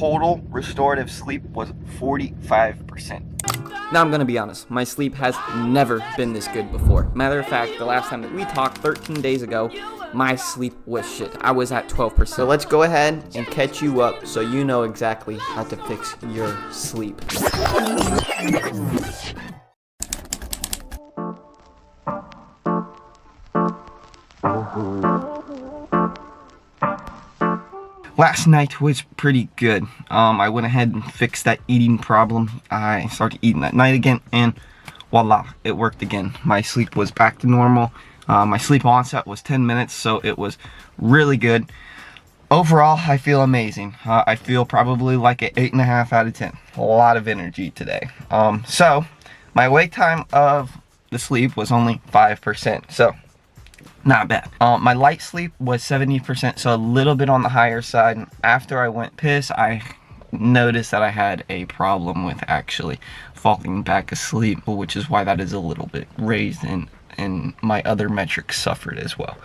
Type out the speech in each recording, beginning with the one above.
total restorative sleep was 45%. Now I'm gonna be honest, my sleep has never been this good before. Matter of fact, the last time that we talked 13 days ago, my sleep was shit. I was at 12%. So let's go ahead and catch you up so you know exactly how to fix your sleep. Last night was pretty good. I went ahead and fixed that eating problem. I started eating at night again, and voila, it worked again. My sleep was back to normal. My sleep onset was 10 minutes, so it was really good. Overall, I feel amazing. I feel probably like an 8.5 out of 10. A lot of energy today. So my wake time of the sleep was only 5%. So not bad. My light sleep was 70%, so a little bit on the higher side. After I went piss, I noticed that I had a problem with actually falling back asleep, which is why that is a little bit raised, and my other metrics suffered as well.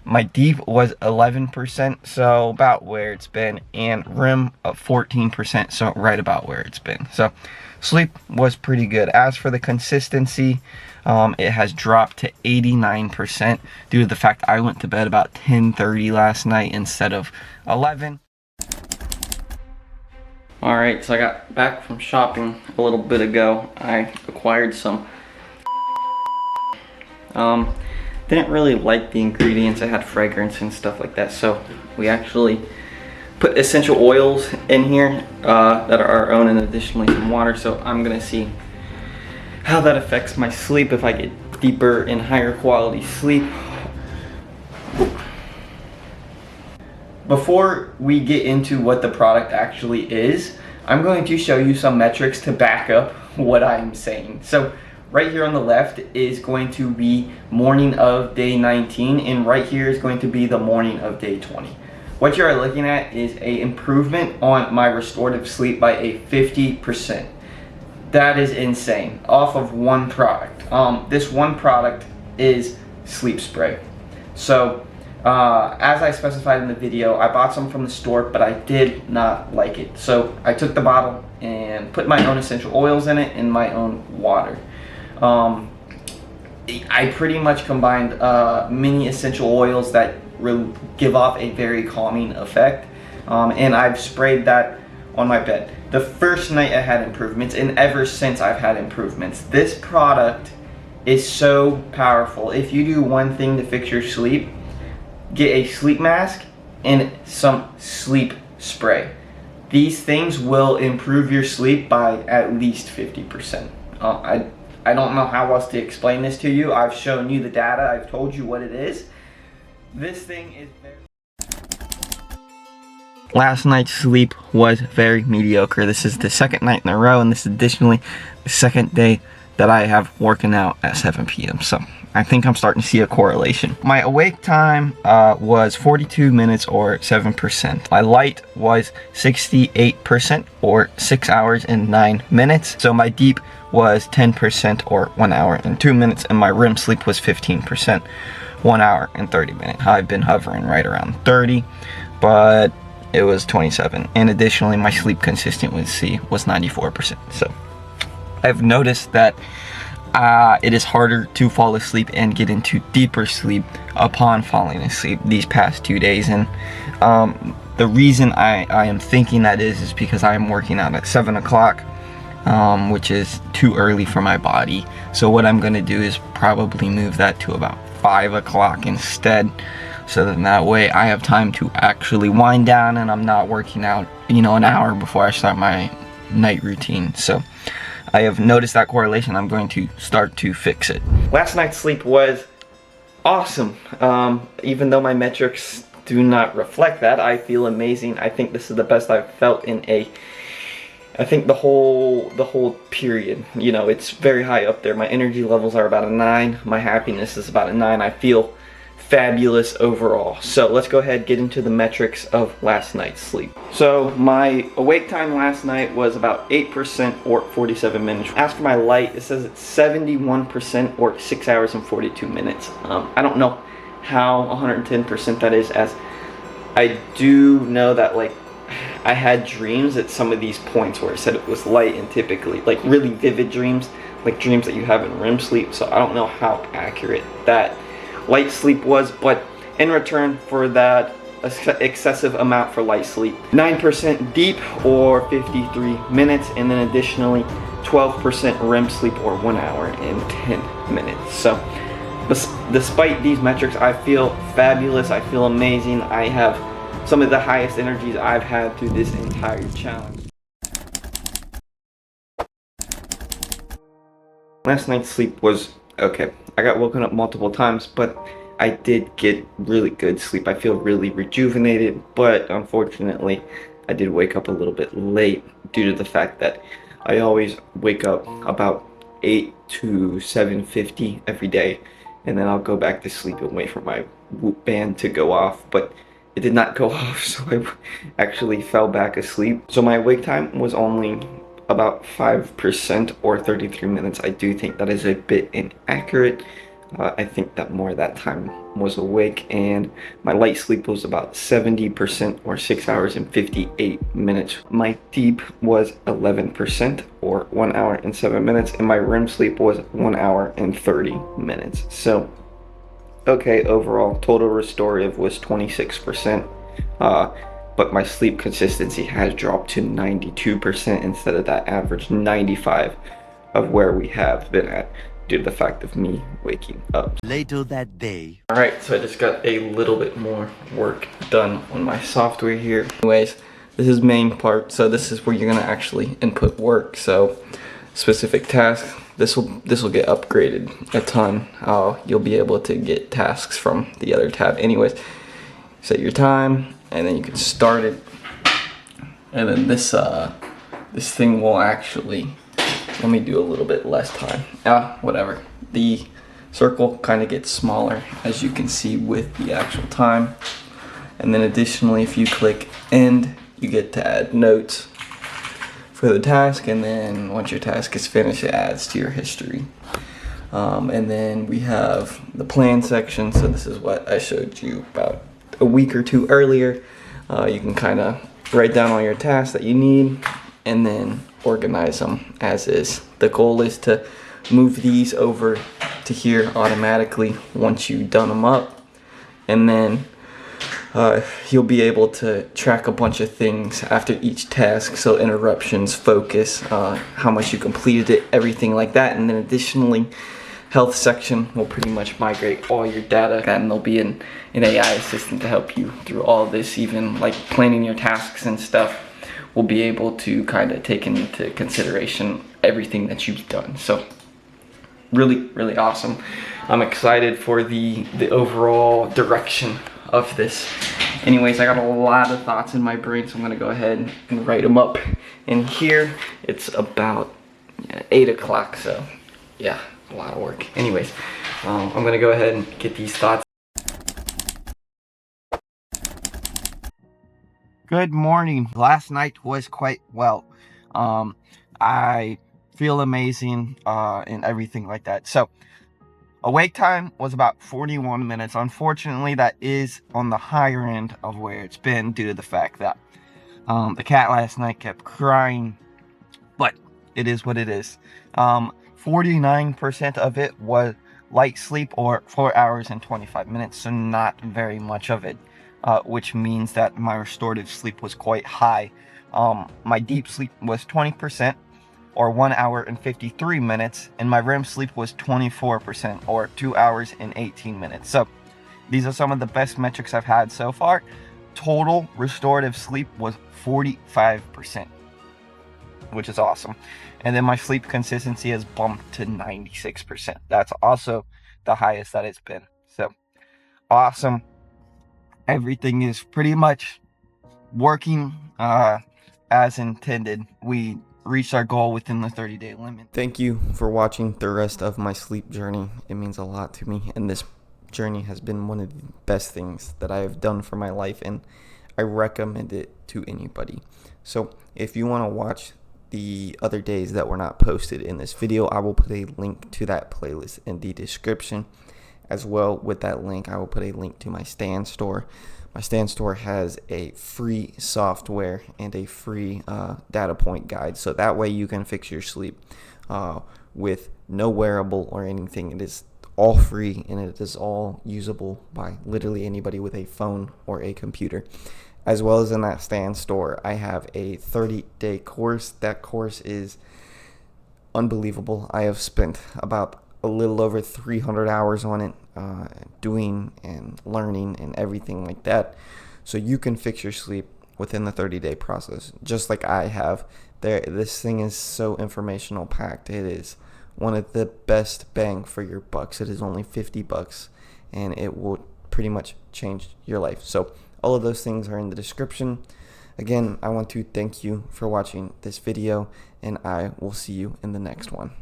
My deep was 11%, so about where it's been, and REM of 14%, so right about where it's been. So sleep was pretty good. As for the consistency, it has dropped to 89% due to the fact I went to bed about 10:30 last night instead of 11. Alright, so I got back from shopping a little bit ago. I acquired some. Didn't really like the ingredients. I had fragrance and stuff like that, so we actually put essential oils in here that are our own, and additionally some water. So I'm gonna see how that affects my sleep if I get deeper and higher quality sleep. Before we get into what the product actually is, I'm going to show you some metrics to back up what I'm saying. So right here on the left is going to be morning of day 19, and right here is going to be the morning of day 20. What you are looking at is a improvement on my restorative sleep by a 50%. That is insane, off of one product. This one product is sleep spray. So as I specified in the video, I bought some from the store, but I did not like it. So I took the bottle and put my own essential oils in it and my own water. I pretty much combined many essential oils that give off a very calming effect, and I've sprayed that on my bed. The first night I had improvements, and ever since I've had improvements. This product is so powerful. If you do one thing to fix your sleep, get a sleep mask and some sleep spray. These things will improve your sleep by at least 50%. I don't know how else to explain this to you. I've shown you the data. I've told you what it is. This thing is very... Last night's sleep was very mediocre. This is the second night in a row, and this is additionally the second day that I have working out at 7 p.m. So I think I'm starting to see a correlation. My awake time was 42 minutes or 7%. My light was 68% or 6 hours and 9 minutes. So my deep was 10% or 1 hour and 2 minutes, and my REM sleep was 15%, 1 hour and 30 minutes. I've been hovering right around 30, but it was 27. And additionally, my sleep consistency was 94%. So I've noticed that it is harder to fall asleep and get into deeper sleep upon falling asleep these past 2 days. And the reason I am thinking that is because I am working out at 7 o'clock, which is too early for my body. So what I'm gonna do is probably move that to about 5 o'clock instead, so then that way I have time to actually wind down and I'm not working out, an hour before I start my night routine. So I have noticed that correlation. I'm going to start to fix it. Last night's sleep was awesome. Even though my metrics do not reflect that, I feel amazing. I think this is the best I've felt in the whole period. It's very high up there. My energy levels are about a 9. My happiness is about a 9. I feel fabulous overall. So let's go ahead and get into the metrics of last night's sleep. So my awake time last night was about 8% or 47 minutes. As for my light, it says it's 71% or 6 hours and 42 minutes. I don't know how 110% that is, as I do know that I had dreams at some of these points where it said it was light, and typically like really vivid dreams, like dreams that you have in REM sleep. So I don't know how accurate that light sleep was, but in return for that excessive amount for light sleep, 9% deep or 53 minutes, and then additionally 12% REM sleep or 1 hour and 10 minutes. So despite these metrics, I feel fabulous. I feel amazing. I have some of the highest energies I've had through this entire challenge. Last night's sleep was okay. I got woken up multiple times, but I did get really good sleep. I feel really rejuvenated, but unfortunately, I did wake up a little bit late due to the fact that I always wake up about 8 to 7:50 every day, and then I'll go back to sleep and wait for my Whoop band to go off, but it did not go off, so I actually fell back asleep. So my wake time was only about 5% or 33 minutes. I do think that is a bit inaccurate. I think that more of that time was awake, and my light sleep was about 70% or 6 hours and 58 minutes. My deep was 11% or 1 hour and 7 minutes, and my REM sleep was 1 hour and 30 minutes. So, okay, overall, total restorative was 26%, but my sleep consistency has dropped to 92% instead of that average 95 of where we have been at, due to the fact of me waking up. Later that day. Alright, so I just got a little bit more work done on my software here. Anyways, this is main part, so this is where you're gonna actually input work. So specific tasks, this will get upgraded a ton. You'll be able to get tasks from the other tab. Anyways, set your time, and then you can start it. And then this thing will actually, let me do a little bit less time. Whatever. The circle kind of gets smaller, as you can see, with the actual time. And then additionally, if you click end, you get to add notes for the task, and then once your task is finished, it adds to your history. And then we have the plan section. So this is what I showed you about a week or two earlier. You can kind of write down all your tasks that you need, and then organize them as is. The goal is to move these over to here automatically once you've done them up, and then you'll be able to track a bunch of things after each task, so interruptions, focus, how much you completed it, everything like that. And then additionally, health section will pretty much migrate all your data, and there'll be an AI assistant to help you through all this, even like planning your tasks and stuff. Will be able to kind of take into consideration everything that you've done. So really, really awesome. I'm excited for the overall direction of this. Anyways, I got a lot of thoughts in my brain, so I'm gonna go ahead and write them up. And here, it's about 8 o'clock, so yeah, a lot of work. Anyways, I'm gonna go ahead and get these thoughts. Good morning. Last night was quite well. I feel amazing and everything like that. So awake time was about 41 minutes. Unfortunately, that is on the higher end of where it's been due to the fact that the cat last night kept crying, but it is what it is. 49% of it was light sleep or 4 hours and 25 minutes, so not very much of it. Which means that my restorative sleep was quite high. My deep sleep was 20% or 1 hour and 53 minutes, and my REM sleep was 24% or 2 hours and 18 minutes. So these are some of the best metrics I've had so far. Total restorative sleep was 45%, which is awesome. And then my sleep consistency has bumped to 96%. That's also the highest that it's been. So awesome. Everything is pretty much working as intended. We reached our goal within the 30-day limit. Thank you for watching the rest of my sleep journey. It means a lot to me, and this journey has been one of the best things that I have done for my life, and I recommend it to anybody. So if you want to watch the other days that were not posted in this video, I will put a link to that playlist in the description. As well, with that link, I will put a link to my Stan store. My Stand Store has a free software and a free data point guide, so that way you can fix your sleep with no wearable or anything. It is all free and it is all usable by literally anybody with a phone or a computer. As well as in that Stand Store, I have a 30-day course. That course is unbelievable. I have spent about a little over 300 hours on it, doing and learning and everything like that. So you can fix your sleep within the 30-day process, just like I have. This thing is so informational packed. It is one of the best bang for your bucks. It is only $50 and it will pretty much change your life. So all of those things are in the description. Again, I want to thank you for watching this video, and I will see you in the next one.